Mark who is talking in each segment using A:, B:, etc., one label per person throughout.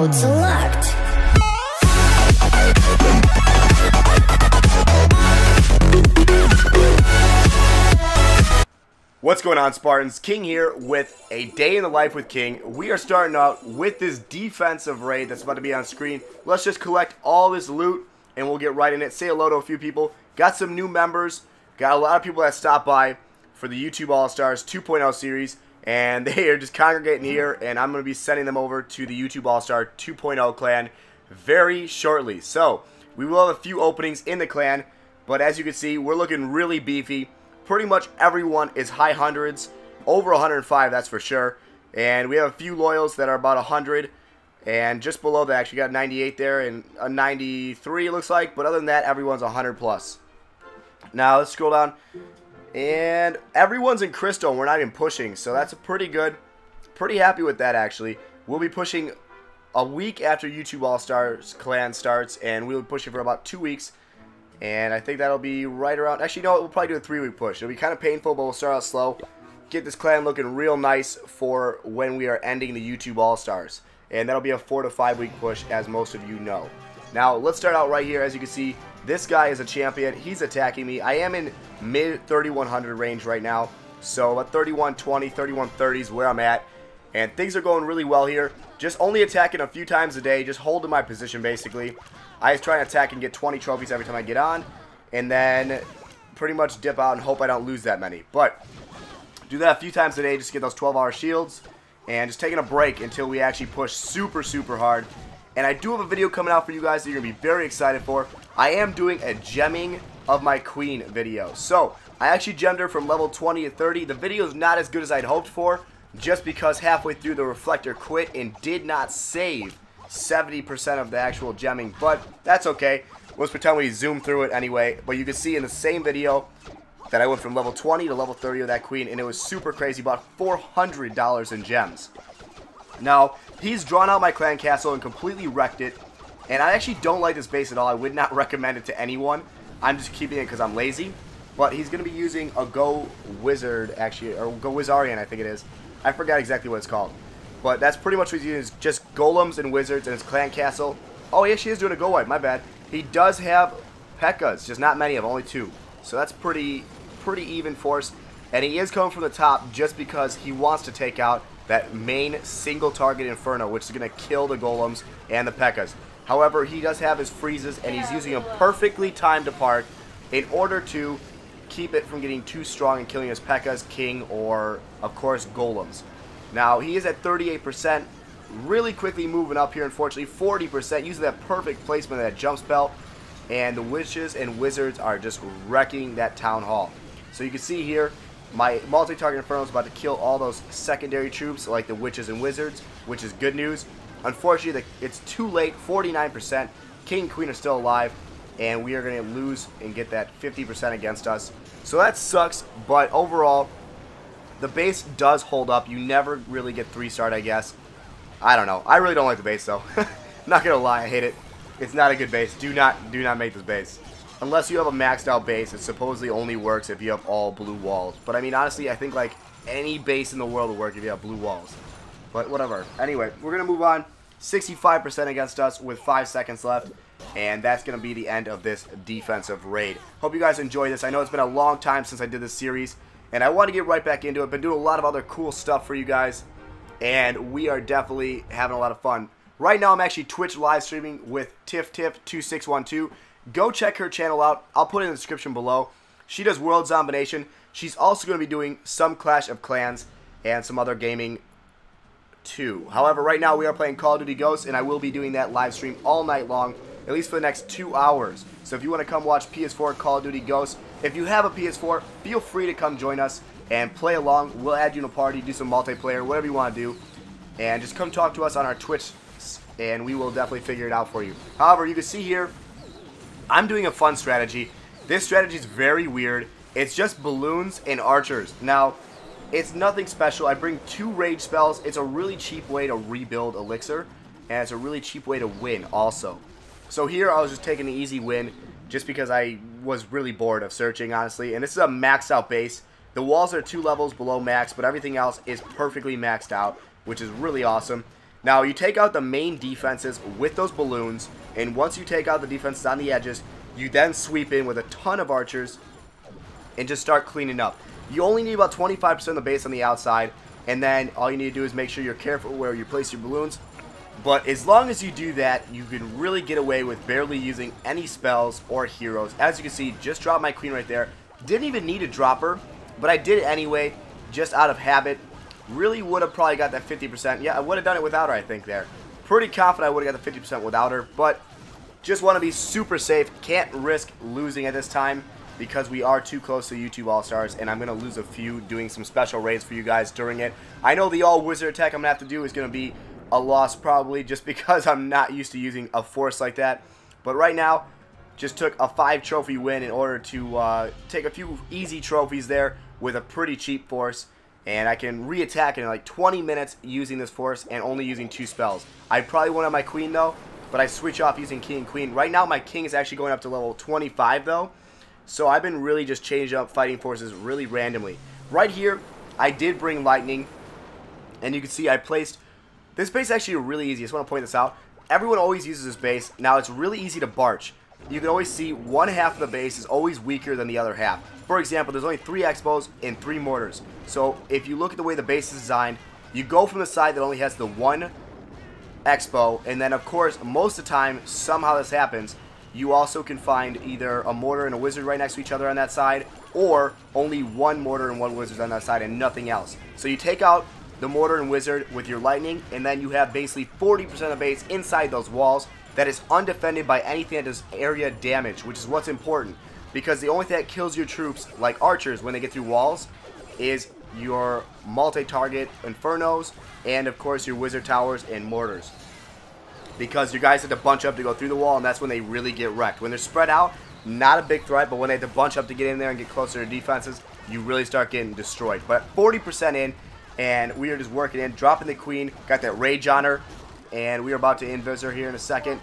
A: Mode select.
B: What's going on, Spartans? King here with a day in the life with King. We are starting out with this defensive raid that's about to be on screen. Let's just collect all this loot and we'll get right in it. Say hello to a few people. Got some new members. Got a lot of people that stopped by for the YouTube All-Stars 2.0 series. And they are just congregating here, and I'm going to be sending them over to the YouTube All-Star 2.0 clan very shortly. So, we will have a few openings in the clan, but as you can see, we're looking really beefy. Pretty much everyone is high hundreds, over 105, that's for sure. And we have a few loyals that are about 100, and just below that, actually got 98 there, and a 93 it looks like, but other than that, everyone's 100 plus. Now, let's scroll down. And everyone's in Crystal, and we're not even pushing, so that's a pretty good. Pretty happy with that, actually. We'll be pushing a week after YouTube All-Stars clan starts, and we'll be pushing for about 2 weeks. And I think that'll be right around. Actually, no, we'll probably do a 3-week push. It'll be kind of painful, but we'll start out slow. Get this clan looking real nice for when we are ending the YouTube All-Stars. And that'll be a 4 to 5 week push, as most of you know. Now, let's start out right here. As you can see, this guy is a champion. He's attacking me. I am in mid 3100 range right now. So about 3120, 3130 is where I'm at. And things are going really well here. Just only attacking a few times a day. Just holding my position, basically. I just try and attack and get 20 trophies every time I get on. And then pretty much dip out and hope I don't lose that many. But do that a few times a day. Just get those 12-hour shields. And just taking a break until we actually push super, super hard. And I do have a video coming out for you guys that you're going to be very excited for. I am doing a gemming of my queen video. So, I actually gemmed her from level 20 to 30. The video is not as good as I'd hoped for, just because halfway through the reflector quit and did not save 70% of the actual gemming. But that's okay. Let's pretend we zoom through it anyway. But you can see in the same video that I went from level 20 to level 30 of that queen, and it was super crazy. About $400 in gems. Now, he's drawn out my clan castle and completely wrecked it. And I actually don't like this base at all. I would not recommend it to anyone. I'm just keeping it because I'm lazy. But he's going to be using a Go Wizard, actually, or Go Wizarian, I think it is. I forgot exactly what it's called. But that's pretty much what he's using, is just golems and wizards in his clan castle. Oh, he actually is doing a go wipe, my bad. He does have P.E.K.K.A.s, just not many of them, only 2. So that's pretty even force. And he is coming from the top just because he wants to take out that main single target Inferno, which is going to kill the golems and the P.E.K.K.A.s. However, he does have his freezes, and he's using a perfectly timed apart in order to keep it from getting too strong and killing his P.E.K.K.A.s, King, or, of course, golems. Now, he is at 38%, really quickly moving up here, unfortunately, 40%, using that perfect placement of that jump spell, and the witches and wizards are just wrecking that town hall. So you can see here, my multi-target Inferno is about to kill all those secondary troops, like the witches and wizards, which is good news. Unfortunately, it's too late, 49%. King and Queen are still alive, and we are going to lose and get that 50% against us. So that sucks, but overall, the base does hold up. You never really get 3-starred, I guess. I don't know. I really don't like the base, though. Not going to lie, I hate it. It's not a good base. Do not make this base. Unless you have a maxed out base, it supposedly only works if you have all blue walls. But I mean, honestly, I think like any base in the world will work if you have blue walls. But whatever. Anyway, we're going to move on. 65% against us with 5 seconds left. And that's going to be the end of this defensive raid. Hope you guys enjoy this. I know it's been a long time since I did this series. And I want to get right back into it. Been doing a lot of other cool stuff for you guys. And we are definitely having a lot of fun. Right now, I'm actually Twitch live streaming with TiffTiff2612. Go check her channel out. I'll put it in the description below. She does World Zombination. She's also going to be doing some Clash of Clans and some other gaming too. However, right now we are playing Call of Duty Ghosts, and I will be doing that live stream all night long, at least for the next 2 hours. So if you want to come watch PS4 Call of Duty Ghosts, if you have a PS4, feel free to come join us and play along. We'll add you in a party, do some multiplayer, whatever you want to do. And just come talk to us on our Twitch, and we will definitely figure it out for you. However, you can see here, I'm doing a fun strategy. This strategy is very weird. It's just balloons and archers. Now, it's nothing special. I bring 2 rage spells. It's a really cheap way to rebuild elixir, and it's a really cheap way to win also. So here I was just taking an easy win just because I was really bored of searching, honestly. And this is a maxed out base. The walls are 2 levels below max, but everything else is perfectly maxed out, which is really awesome. Now, you take out the main defenses with those balloons, and once you take out the defenses on the edges, you then sweep in with a ton of archers and just start cleaning up. You only need about 25% of the base on the outside, and then all you need to do is make sure you're careful where you place your balloons. But as long as you do that, you can really get away with barely using any spells or heroes. As you can see, just dropped my queen right there. Didn't even need a dropper, but I did it anyway, just out of habit. Really would have probably got that 50%. Yeah, I would have done it without her, I think, there. Pretty confident I would have got the 50% without her, but just want to be super safe. Can't risk losing at this time because we are too close to YouTube All-Stars, and I'm going to lose a few doing some special raids for you guys during it. I know the all-wizard attack I'm going to have to do is going to be a loss probably just because I'm not used to using a force like that. But right now, just took a 5-trophy win in order to take a few easy trophies there with a pretty cheap force. And I can re-attack in like 20 minutes using this force and only using 2 spells. I probably won't have my queen though, but I switch off using king and queen. Right now my king is actually going up to level 25 though. So I've been really just changing up fighting forces really randomly. Right here, I did bring lightning. And you can see I placed... This base is actually really easy. I just want to point this out. Everyone always uses this base. Now it's really easy to barch. You can always see one half of the base is always weaker than the other half. For example, there's only 3 expos and 3 mortars. So if you look at the way the base is designed, you go from the side that only has the 1 expo, and then of course, most of the time, somehow this happens, you also can find either a mortar and a wizard right next to each other on that side, or only 1 mortar and 1 wizard on that side and nothing else. So you take out the mortar and wizard with your lightning, and then you have basically 40% of the base inside those walls that is undefended by anything that does area damage, which is what's important. Because the only thing that kills your troops, like archers, when they get through walls, is your multi-target infernos, and of course your wizard towers and mortars. Because your guys have to bunch up to go through the wall, and that's when they really get wrecked. When they're spread out, not a big threat, but when they have to bunch up to get in there and get closer to defenses, you really start getting destroyed. But 40% in, and we are just working in, dropping the queen, got that rage on her, and we are about to invis her here in a second.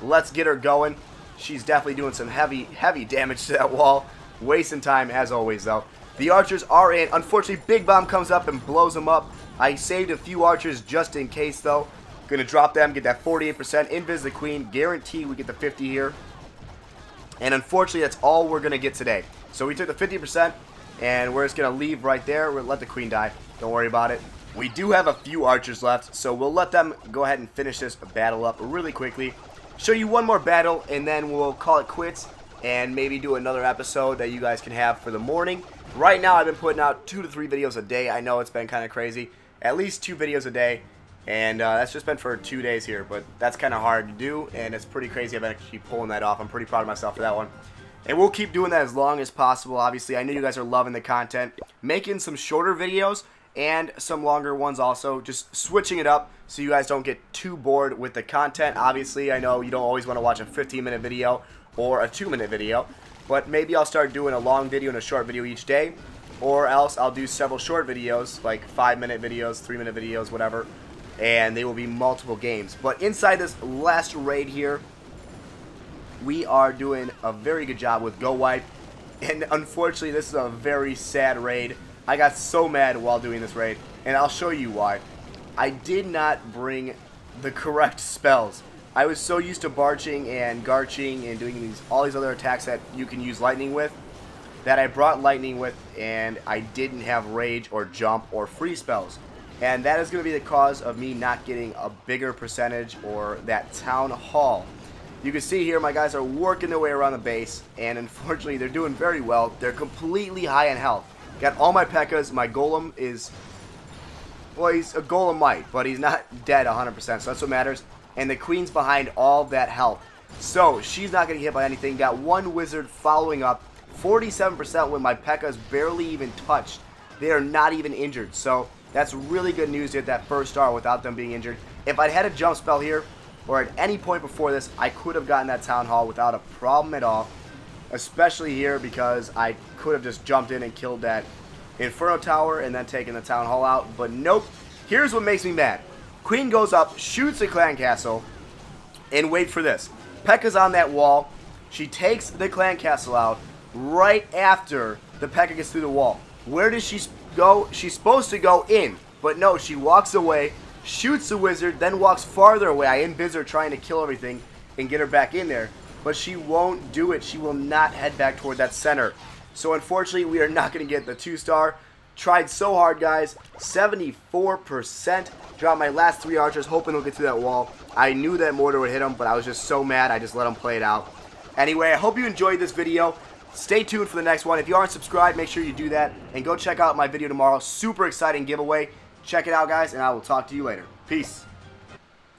B: Let's get her going. She's definitely doing some heavy damage to that wall. Wasting time as always though. The archers are in. Unfortunately, Big Bomb comes up and blows them up. I saved a few archers just in case though. Gonna drop them, get that 48%. Invis the queen. Guarantee we get the 50 here. And unfortunately, that's all we're gonna get today. So we took the 50%, and we're just gonna leave right there. We'll let the queen die. Don't worry about it. We do have a few archers left, so we'll let them go ahead and finish this battle up really quickly. Show you one more battle, and then we'll call it quits, and maybe do another episode that you guys can have for the morning. Right now, I've been putting out 2 to 3 videos a day. I know it's been kind of crazy. At least 2 videos a day, and that's just been for 2 days here, but that's kind of hard to do, and it's pretty crazy. I've been actually pulling that off. I'm pretty proud of myself for that one. And we'll keep doing that as long as possible, obviously. I know you guys are loving the content. Making some shorter videos and some longer ones also, just switching it up so you guys don't get too bored with the content. Obviously, I know you don't always want to watch a 15-minute video or a 2-minute video, but maybe I'll start doing a long video and a short video each day, or else I'll do several short videos, like 5-minute videos, 3-minute videos, whatever, and they will be multiple games. But inside this last raid here, we are doing a very good job with Go Wipe, and unfortunately, this is a very sad raid. I got so mad while doing this raid, and I'll show you why. I did not bring the correct spells. I was so used to barching and garching and doing all these other attacks that you can use lightning with, that I brought lightning with, and I didn't have rage or jump or free spells. And that is going to be the cause of me not getting a bigger percentage or that town hall. You can see here my guys are working their way around the base, and unfortunately they're doing very well. They're completely high in health. Got all my P.E.K.K.A.s. My golem is, well, he's a golem might, but he's not dead 100%, so that's what matters. And the queen's behind all that health, so she's not going to get hit by anything. Got one wizard following up, 47% when my P.E.K.K.A.s barely even touched. They are not even injured, so that's really good news to hit that first star without them being injured. If I'd had a jump spell here, or at any point before this, I could have gotten that town hall without a problem at all. Especially here, because I could have just jumped in and killed that Inferno Tower and then taken the Town Hall out. But nope. Here's what makes me mad. Queen goes up, shoots the clan castle, and wait for this. P.E.K.K.A's on that wall. She takes the clan castle out right after the P.E.K.K.A gets through the wall. Where does she go? She's supposed to go in. But no, she walks away, shoots the wizard, then walks farther away. I invis her trying to kill everything and get her back in there, but she won't do it. She will not head back toward that center. So unfortunately, we are not going to get the 2-star. Tried so hard, guys. 74%. Dropped my last 3 archers, hoping they'll get through that wall. I knew that mortar would hit them, but I was just so mad, I just let them play it out. Anyway, I hope you enjoyed this video. Stay tuned for the next one. If you aren't subscribed, make sure you do that. And go check out my video tomorrow. Super exciting giveaway. Check it out, guys, and I will talk to you later. Peace.